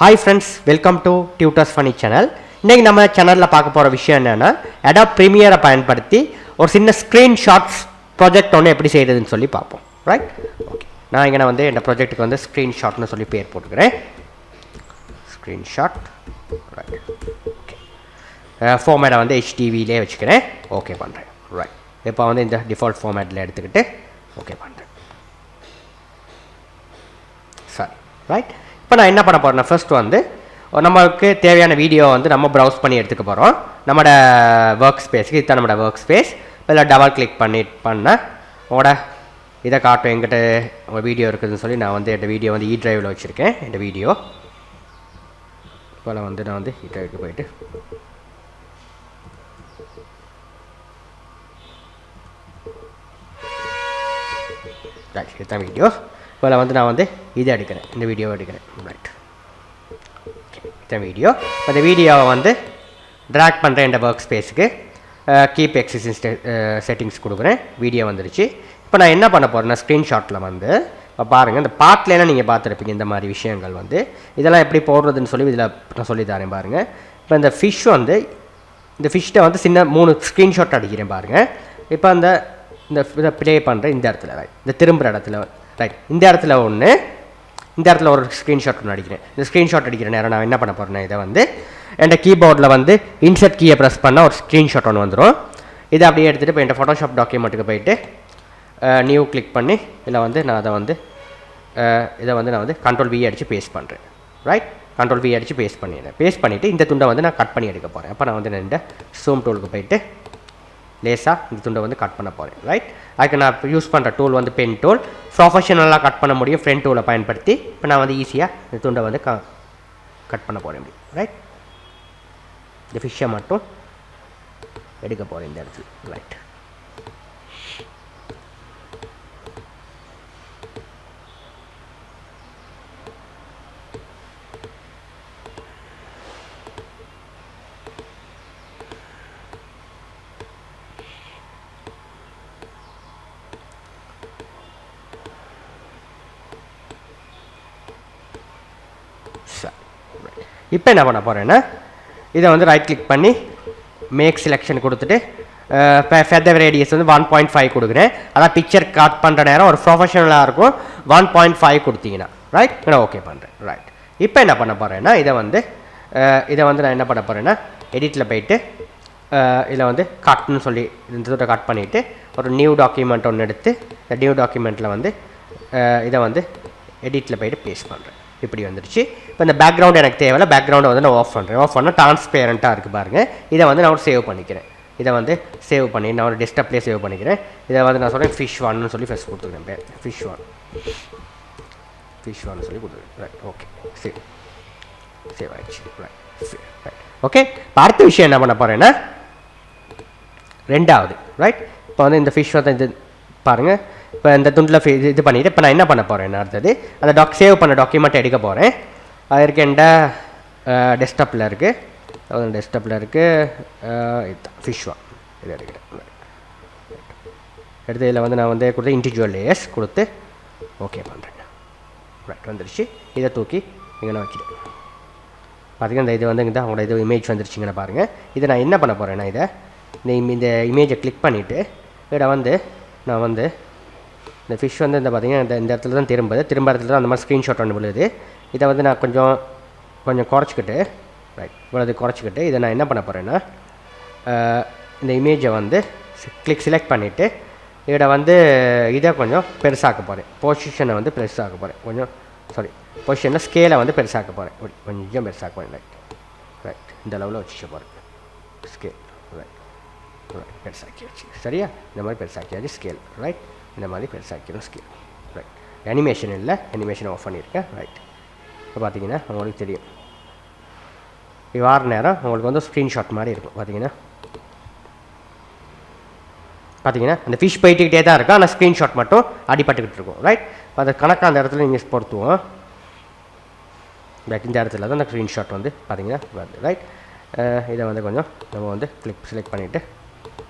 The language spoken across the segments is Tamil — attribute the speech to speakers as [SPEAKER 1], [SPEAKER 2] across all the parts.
[SPEAKER 1] Hi friends, welcome to Tutors Funny channel. இன்னைக்கு நம்ம சேனல்ல பார்க்க போற விஷயம் என்னன்னா Adobe Premiere பயன்படுத்தி ஒரு சின்ன ஸ்கிரீன்ஷாட்ஸ் ப்ராஜெக்ட் ஒன்னு எப்படி செய்யறதுன்னு சொல்லி பார்ப்போம். ரைட்? ஓகே. நான் இங்க வந்து இந்த ப்ராஜெக்ட்டுக்கு வந்து ஸ்கிரீன்ஷாட்னு சொல்லி பேர் போட்டுக்கிறேன். ஸ்கிரீன்ஷாட். ரைட். ஓகே. ஃபார்மேட்டை வந்து HTV லே வச்சுக்கிறேன். ஓகே பண்றேன். ரைட். இப்போ வந்து இந்த டிஃபால்ட் ஃபார்மேட்ல எடுத்துக்கிட்டு ஓகே பண்றேன். சரி. ரைட்? இப்போ நான் என்ன பண்ண போறேன்னா ஃபர்ஸ்ட் வந்து நமக்கு தேவையான வீடியோ வந்து நம்ம ப்ரௌஸ் பண்ணி எடுத்துக்க போகிறோம் நம்மளோட ஒர்க் ஸ்பேஸ்க்கு. இதுதான் நம்மளோட ஒர்க் ஸ்பேஸ். இதில் டபுள் கிளிக் பண்ணேன் உங்களோட இதை காட்டும் எங்கிட்ட உங்கள் வீடியோ இருக்குதுன்னு சொல்லி நான் வந்து இந்த வீடியோ வந்து டிரைவில் வச்சுருக்கேன். இந்த வீடியோ இப்போ வந்து நான் வந்து டிரைவுக்கு போயிட்டு இதுதான் வீடியோ. இப்போ வந்து நான் வந்து இதை எடுக்கிறேன், இந்த வீடியோவை எடுக்கிறேன். ரைட், ஓகே, இதுதான் வீடியோ. அந்த வீடியோவை வந்து ட்ராக் பண்ணுறேன் இந்த ஒர்க் ஸ்பேஸுக்கு. கீப் எக்ஸிஸ்டிங் செட்டிங்ஸ் கொடுக்குறேன். வீடியோ வந்துருச்சு. இப்போ நான் என்ன பண்ண போகிறேன்னா ஸ்க்ரீன்ஷாட்டில் வந்து இப்போ பாருங்கள், இந்த பார்ட்லாம் நீங்கள் பார்த்துருப்பீங்க இந்த மாதிரி விஷயங்கள் வந்து இதெல்லாம் எப்படி போடுறதுன்னு சொல்லி இதில் நான் சொல்லி தரேன் பாருங்கள். இப்போ இந்த ஃபிஷ் வந்து இந்த ஃபிஷ்ட்டை வந்து சின்ன 3 ஸ்க்ரீன்ஷாட் அடிக்கிறேன் பாருங்கள். இப்போ அந்த இதை ப்ளே பண்ணுறேன் இந்த இடத்துல, இந்த திரும்புகிற இடத்துல. ரைட், இந்த இடத்துல ஒன்று, இந்த இடத்துல ஒரு ஸ்க்ரீன்ஷாட் ஒன்று அடிக்கிறேன். இந்த ஸ்க்ரீன்ஷாட் அடிக்கிற நேரம் நான் என்ன பண்ண போகிறேன்னா இதை வந்து என் கீபோர்டில் வந்து இன்சர்ட் கீயை ப்ரெஸ் பண்ணால் ஒரு ஸ்க்ரீன்ஷாட் ஒன்று வந்துடும். இதை அப்படியே எடுத்துகிட்டு இப்போ என் ஃபோட்டோஷாப் டாக்குமெண்ட்டுக்கு போயிட்டு நியூ கிளிக் பண்ணி இதில் வந்து நான் அதை வந்து இதை வந்து நான் வந்து Ctrl+V அடித்து பேஸ்ட் பண்ணுறேன். ரைட், Ctrl+V அடித்து பேஸ்ட் பண்ணிடுறேன். பேஸ்ட் பண்ணிவிட்டு இந்த துண்டை வந்து நான் கட் பண்ணி எடுக்க போகிறேன். அப்போ நான் வந்து இந்த ஜூம் டூலுக்கு போயிட்டு லேசாக இந்த துண்டை வந்து கட் பண்ண போகிறேன். ரைட், அதுக்கு நான் யூஸ் பண்ணுற டூல் வந்து பென் டூல். ப்ரொஃபஷனலாக கட் பண்ண முடியும் ஃப்ரண்ட் டூலை பயன்படுத்தி. இப்போ நான் வந்து ஈஸியாக இந்த துண்டை வந்து கட் பண்ண போகிறேன். ரைட், இந்த ஃபிஷ்ஷை மட்டும் எடுக்க போகிறேன் இந்த இடத்துல. ரைட், இப்போ என்ன பண்ண போகிறேன்னா இதை வந்து ரைட் கிளிக் பண்ணி மேக் செலெக்ஷன் கொடுத்துட்டு ஃபெதர் ரேடியஸ் வந்து 1.5 கொடுக்குறேன். அதான் பிக்சர் கட் பண்ணுற நேரம் ஒரு ப்ரொஃபஷனலாக இருக்கும். 1.5 கொடுத்தீங்கன்னா ரைட், நான் ஓகே பண்ணுறேன். ரைட், இப்போ என்ன பண்ண போகிறேன்னா இதை வந்து நான் என்ன பண்ண போகிறேன்னா எடிட்டில் போயிட்டு இதில் வந்து கட்னு சொல்லி இந்த கட் பண்ணிவிட்டு ஒரு நியூ டாக்குமெண்ட் ஒன்று எடுத்து இந்த நியூ டாக்குமெண்ட்டில் வந்து இதை வந்து எடிட்டில் போயிட்டு பேஸ்ட் பண்ணுறேன். இப்படி வந்துடுச்சு. இப்போ இந்த பேக்ரவுண்ட் எனக்கு தேவையில்ல. பேக்ரவுண்டை வந்து நான் ஆஃப் பண்ணுறேன். ஆஃப் பண்ணால் டிரான்ஸ்பேரண்ட்டாக இருக்குது பாருங்கள். இதை வந்து நான் ஒரு சேவ் பண்ணிக்கிறேன். இதை வந்து சேவ் பண்ணி நான் ஒரு டெஸ்க்டாப்லேயே சேவ் பண்ணிக்கிறேன். இதை வந்து நான் சொல்கிறேன் ஃபிஷ் ஒன்னு சொல்லி ஃபஸ்ட் கொடுத்துக்கிறேன். பேர் ஃபிஷ் ஒன் சொல்லி கொடுத்துருக்கேன். ரைட், ஓகே, சேவ் ஆகிடுச்சு. Right, okay. இப்போ அடுத்த விஷயம் என்ன பண்ண போகிறேன்னா ரெண்டாவது. ரைட், இப்போ வந்து இந்த ஃபிஷ் வந்து இது பாருங்கள். இப்போ இந்த துண்டில் இது பண்ணிவிட்டு இப்போ நான் என்ன பண்ண போகிறேன் அடுத்தது அந்த சேவ் பண்ண டாக்குமெண்ட் எடுக்க போகிறேன். அது இருக்க டெஸ்க்டாப்பில் இருக்குது. டெஸ்க்டாப்பில் இருக்குது இதுதான் ஃபிஷ் ஒன். இது எடுக்கிறேன். எடுத்து இதில் வந்து நான் வந்து கொடுத்து இன்டிவிஜுவல் லேயர்ஸ் கொடுத்து ஓகே பண்ணுறேன். ரைட், வந்துருச்சு. இதை தூக்கி இங்கே நான் வச்சுட்டேன். பார்த்திங்கன்னா இந்த இது வந்து இங்கே அவங்களோட இது இமேஜ் வந்துருச்சுங்கன்னு பாருங்கள். இதை நான் என்ன பண்ண போகிறேன்னா இந்த இமேஜை கிளிக் பண்ணிவிட்டு இதில் வந்து நான் வந்து இந்த ஃபிஷ் வந்து இந்த பார்த்திங்கன்னா இந்த இடத்துல தான் திரும்ப இடத்துல தான் அந்த மாதிரி ஸ்க்ரீன்ஷாட் ஒன்று விழுது. இதை வந்து நான் கொஞ்சம் குறைச்சிக்கிட்டு ரைட் இவ்வளோ குறைச்சிக்கிட்டு இதை நான் என்ன பண்ண போகிறேன்னா இந்த இமேஜை வந்து செலக்ட் பண்ணிவிட்டு இதை வந்து இதை கொஞ்சம் பெருசாக்க போகிறேன். பொசிஷனை வந்து பெருசாக்க போகிறேன். பொசிஷனில் ஸ்கேலை வந்து பெருசாக்க போகிறேன். கொஞ்சம் பெருசாக்க போகிறேன். ரைட், இந்த லெவலில் வச்சுக்க போகிறேன். ஸ்கேல் ரைட், பெருசாக்கியாச்சு. சரியா, இந்த மாதிரி பெருசாக்கியாச்சு ஸ்கேல். ரைட், இந்த மாதிரி பெருசாக்கிடும் ஸ்கேல். ரைட், அனிமேஷன் இல்லை, அனிமேஷன் ஆஃப் பண்ணியிருக்கேன். ரைட், இப்போ பார்த்தீங்கன்னா உங்களுக்கு தெரியும் இது வார நேரம் உங்களுக்கு வந்து ஸ்க்ரீன்ஷாட் மாதிரி இருக்கும். பார்த்தீங்கன்னா அந்த ஃபிஷ் போயிட்டுக்கிட்டே தான் இருக்கும். ஆனால் ஸ்க்ரீன்ஷாட் மட்டும் அடிபட்டுக்கிட்டு இருக்கும். ரைட், அது கணக்காக அந்த இடத்துல நீங்கள் பொறுத்துவோம். ரைட், இந்த இடத்துல தான் அந்த ஸ்க்ரீன்ஷாட் வந்து பார்த்தீங்கன்னா வருது. ரைட், இதை வந்து கொஞ்சம் நம்ம வந்து செலக்ட் பண்ணிவிட்டு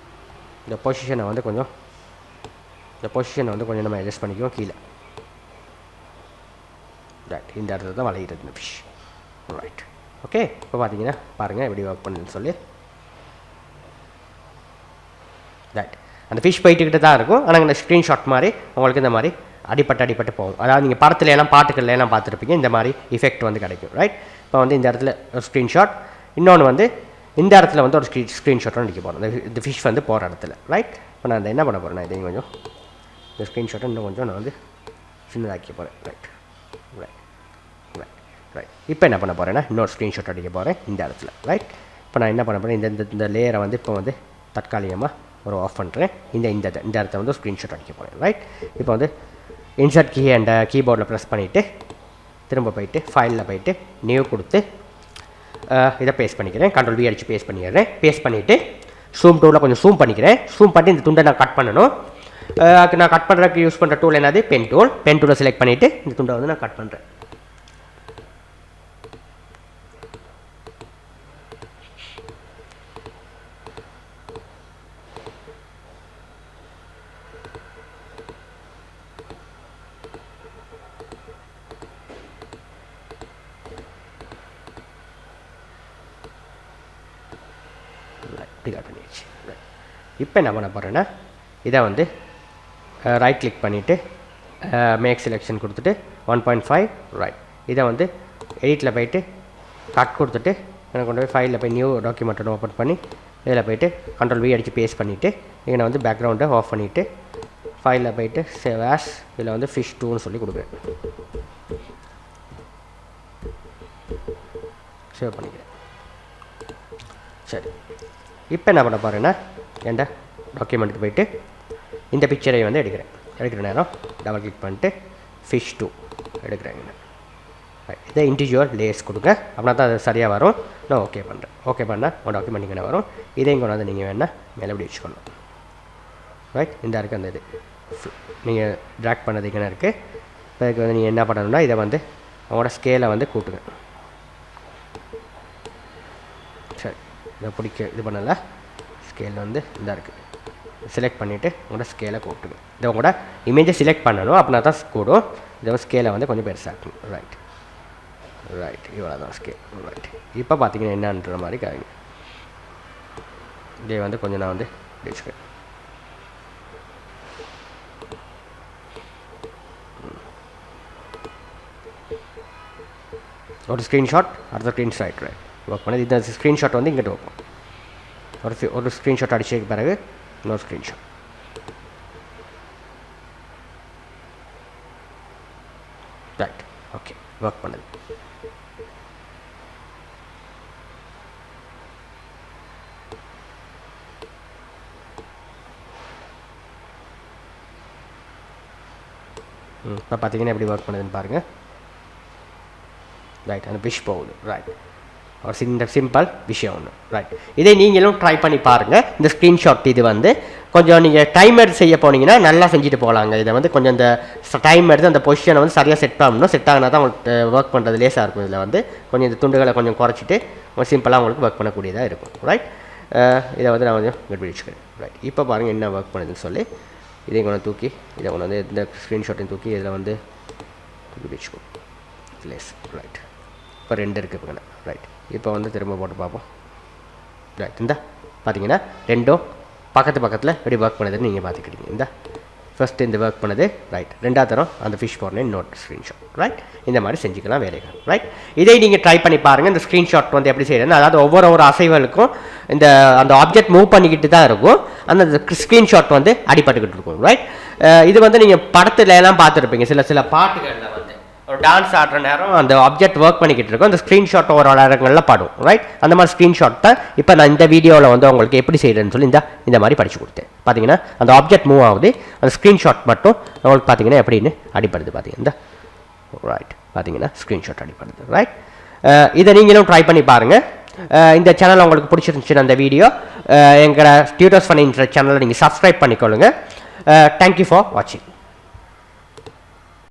[SPEAKER 1] இந்த பொசிஷனை வந்து கொஞ்சம் நம்ம அட்ஜஸ்ட் பண்ணிக்குவோம் கீழே. ரைட், இந்த இடத்துல தான் வளையிறது இந்த ஃபிஷ். ரைட். ஓகே, இப்போ பார்த்தீங்கன்னா பாருங்கள் எப்படி ஒர்க் பண்ணுன்னு சொல்லி. ரைட், அந்த ஃபிஷ் போயிட்டுக்கிட்டு தான் இருக்கும். ஆனால் இந்த ஸ்க்ரீன்ஷாட் மாதிரி உங்களுக்கு இந்த மாதிரி அடிப்பட்டு போகும். அதாவது நீங்கள் படத்துல எல்லாம் பாட்டுக்கள்ல எல்லாம் பார்த்துருப்பீங்க, இந்த மாதிரி எஃபெக்ட் வந்து கிடைக்கும். ரைட், இப்போ வந்து இந்த இடத்துல ஒரு ஸ்க்ரீன்ஷாட், இன்னொன்று வந்து இந்த இடத்துல வந்து ஒரு ஸ்க்ரீன்ஷாட்டும் அடிக்க போகிறோம், இந்த ஃபிஷ் வந்து போகிற இடத்துல. ரைட், இப்போ நான் என்ன பண்ண போகிறேன், இதையும் கொஞ்சம் இந்த ஸ்க்ரீன்ஷாட்டை இன்னும் கொஞ்சம் நான் வந்து சின்னதாக்கி போகிறேன். ரைட் ரைட் ரைட் ரைட் இப்போ என்ன பண்ண போகிறேன்னா இன்னொரு ஸ்க்ரீன்ஷாட் அடிக்க போகிறேன் இந்த இடத்துல. ரைட், இப்போ நான் என்ன பண்ண போகிறேன், இந்த லேயரை வந்து இப்போ வந்து தற்காலிகமாக ஒரு ஆஃப் பண்ணுறேன். இந்த இடத்த வந்து ஸ்க்ரீன்ஷாட் அடிக்க போகிறேன். ரைட், இப்போ வந்து இன்சர்ட் கீ அண்ட் கீபோர்டில் ப்ரெஸ் பண்ணிவிட்டு திரும்ப போயிட்டு ஃபைலில் போயிட்டு நியூ கொடுத்து இதை பேஸ்ட் பண்ணிக்கிறேன். கண்ட்ரோல் V அடித்து பேஸ்ட் பண்ணிடுறேன். பேஸ்ட் பண்ணிவிட்டு ஜூம் டூலில் கொஞ்சம் ஜூம் பண்ணிக்கிறேன். ஜூம் பண்ணி இந்த துண்டை நான் கட் பண்ணணும். நான் கட் பண்ணுறதுக்கு யூஸ் பண்ணுற டூல் என்னது, பென் டூலை செலக்ட் பண்ணிவிட்டு இந்த துண்டை வந்து நான் கட் பண்ணுறேன். இப்போ என்ன பண்ண போகிறேன்னா இதை வந்து ரைட் கிளிக் பண்ணிவிட்டு மேக் செலெக்ஷன் கொடுத்துட்டு 1.5 ரைட், இதை வந்து எடிட்டில் போயிட்டு கட் கொடுத்துட்டு எனக்கு கொண்டு போய் ஃபைலில் போய் நியூ டாக்குமெண்ட்டை ஓப்பன் பண்ணி இதில் போயிட்டு கண்ட்ரோல் V அடித்து பேஸ்ட் பண்ணிவிட்டு இங்கே வந்து பேக்ரவுண்டை ஆஃப் பண்ணிவிட்டு ஃபைலில் போயிட்டு சேவ் ஆஸ், இதில் வந்து ஃபிஷ் 2ன்னு சொல்லி கொடுக்குறேன். சேவ் பண்ணிக்கிறேன். சரி, இப்போ என்ன பண்ண போகிறேன்னா என்ட டாக்குமெண்ட்டுக்கு போயிட்டு இந்த பிக்சரை வந்து எடுக்கிற நேரம் டபுள் கிளிக் பண்ணிட்டு ஃபிஷ் 2 எடுக்கிறேங்க. இதை இன்டிஜுவல் லேயர்ஸ் கொடுங்க, அப்படின்னா தான் அது சரியாக வரும். நான் ஓகே பண்ணுறேன். ஓகே பண்ணால் உங்கள் டாக்குமெண்ட் இங்கே வரும். இதையும் கொண்டு வந்து நீங்கள் வேணால் மேலே இப்படி வச்சுக்கணும். ரைட், இந்த இருக்குது அந்த இது நீங்கள் ட்ராக் பண்ணது இங்கே இருக்குது. இப்போ இதுக்கு வந்து நீங்கள் என்ன பண்ணணும்னா இதை வந்து அவங்களோட ஸ்கேலை வந்து கூட்டுங்க. சரி, இதை பிடிக்க இது பண்ணலை, ஸ்கேல் வந்து இந்த இருக்குது, செலக்ட் பண்ணிவிட்டு உங்களோட ஸ்கேலை கூட்டுங்க. இதை உங்களோட இமேஜை செலக்ட் பண்ணணும், அப்படின்னா தான் கூடும். இதை ஸ்கேலை வந்து கொஞ்சம் பெருசாக்கணும். ரைட் ரைட், இவ்வளோ தான் ஸ்கேல். ரைட், இப்போ பார்த்தீங்கன்னா என்னன்ற மாதிரி காய்ங்க. இதே வந்து கொஞ்சம் நான் வந்து வச்சுக்கிறேன். ஒரு ஸ்க்ரீன்ஷாட், அடுத்த ஸ்க்ரீன்ஷாட் ரைட் ஒர்க் பண்ணது. இந்த ஸ்க்ரீன்ஷாட் வந்து இங்கிட்ட வைப்போம். ஒரு ஸ்க்ரீன்ஷாட் அடிச்சதுக்கு பிறகு இன்னொரு ஸ்க்ரீன்ஷாட். ரைட், ஓகே, ஒர்க் பண்ணுது. இப்போ பார்த்தீங்கன்னா எப்படி ஒர்க் பண்ணுதுன்னு பாருங்கள். ரைட், அந்த ஃபிஷ் போகுது. ரைட், ஒரு சிம்பிள் விஷயம் ஒன்று. ரைட், இதை நீங்களும் ட்ரை பண்ணி பாருங்கள். இந்த ஸ்க்ரீன்ஷாட் இது வந்து கொஞ்சம் நீங்கள் டைம் எடுத்து செய்ய போனீங்கன்னா நல்லா செஞ்சுட்டு போகலாங்க. இதை வந்து கொஞ்சம் இந்த டைம் எடுத்து அந்த பொசிஷனை வந்து சரியாக செட் பண்ணணும். செட் ஆகினா தான் உங்களுக்கு ஒர்க் பண்ணுறது லேஸாக இருக்கும். இதில் வந்து கொஞ்சம் இந்த துண்டுகளை கொஞ்சம் குறைச்சிட்டு ஒரு சிம்பிளாக உங்களுக்கு ஒர்க் பண்ணக்கூடியதாக இருக்கும். ரைட், இதை வந்து நான் கொஞ்சம் கண்டுபிடிச்சிக்கிறேன். ரைட், இப்போ பாருங்கள் என்ன ஒர்க் பண்ணுதுன்னு சொல்லி. இதை கொண்டு தூக்கி இதை கொண்டு வந்து இந்த ஸ்க்ரீன்ஷாட்டையும் தூக்கி இதில் வந்து தூக்கி வச்சுக்கோ லேஸ். ரைட், இப்போ 2 இருக்குது இப்போ. ரைட், இப்போ வந்து திரும்ப போட்டு பார்ப்போம். ரைட், இந்த பார்த்தீங்கன்னா ரெண்டும் பக்கத்தில் எப்படி ஒர்க் பண்ணுதுன்னு நீங்கள் பார்த்துக்கிட்டீங்க. இந்த ஃபஸ்ட்டு இந்த ஒர்க் பண்ணுது. ரைட், ரெண்டாவது தரம் அந்த ஃபிஷ் போடுறேன் இன்னொரு ஸ்க்ரீன்ஷாட். ரைட், இந்த மாதிரி செஞ்சுக்கலாம் வேலைகள். ரைட், இதை நீங்கள் ட்ரை பண்ணி பாருங்கள். இந்த ஸ்க்ரீன்ஷாட் வந்து எப்படி செய்யறதுன்னு, அதாவது ஒவ்வொரு அசைவலுக்கும் அந்த ஆப்ஜெக்ட் மூவ் பண்ணிக்கிட்டு தான் இருக்கும், அந்த ஸ்க்ரீன்ஷாட் வந்து அடிபட்டுக்கிட்டு இருக்கும். ரைட், இது வந்து நீங்கள் படத்துல எல்லாம் பார்த்துருப்பீங்க. சில பாட்டுகளில் வந்து ஒரு டான்ஸ் ஆடுற நேரம் அந்த ஆப்ஜெக்ட் ஒர்க் பண்ணிக்கிட்டு இருக்கும், அந்த ஸ்க்ரீன்ஷாட் ஒரு இடங்களில் படும். ரைட், அந்த மாதிரி ஸ்க்ரீன்ஷாட் தான் இப்போ நான் இந்த வீடியோவில் வந்து உங்களுக்கு எப்படி செய்யறதுன்னு சொல்லி இந்த மாதிரி படித்து கொடுத்தேன். பார்த்தீங்கன்னா அந்த ஆப்ஜெக்ட் மூவ் ஆகுது, அந்த ஸ்க்ரீன்ஷாட் மட்டும் உங்களுக்கு பார்த்தீங்கன்னா எப்படின்னு அடிப்படுது. பார்த்தீங்கன்னா ரைட், பார்த்தீங்கன்னா ஸ்க்ரீன்ஷாட் அடிப்படுது. ரைட், இதை நீங்களும் ட்ரை பண்ணி பாருங்கள். இந்த சேனல் உங்களுக்கு பிடிச்சிருந்துச்சுன்னா அந்த வீடியோ எங்களோட டியூட்டர்ஸ் பண்ணி சேனலை நீங்கள் சப்ஸ்கிரைப் பண்ணிக்கொள்ளுங்கள். தேங்க்யூ ஃபார் வாட்சிங்.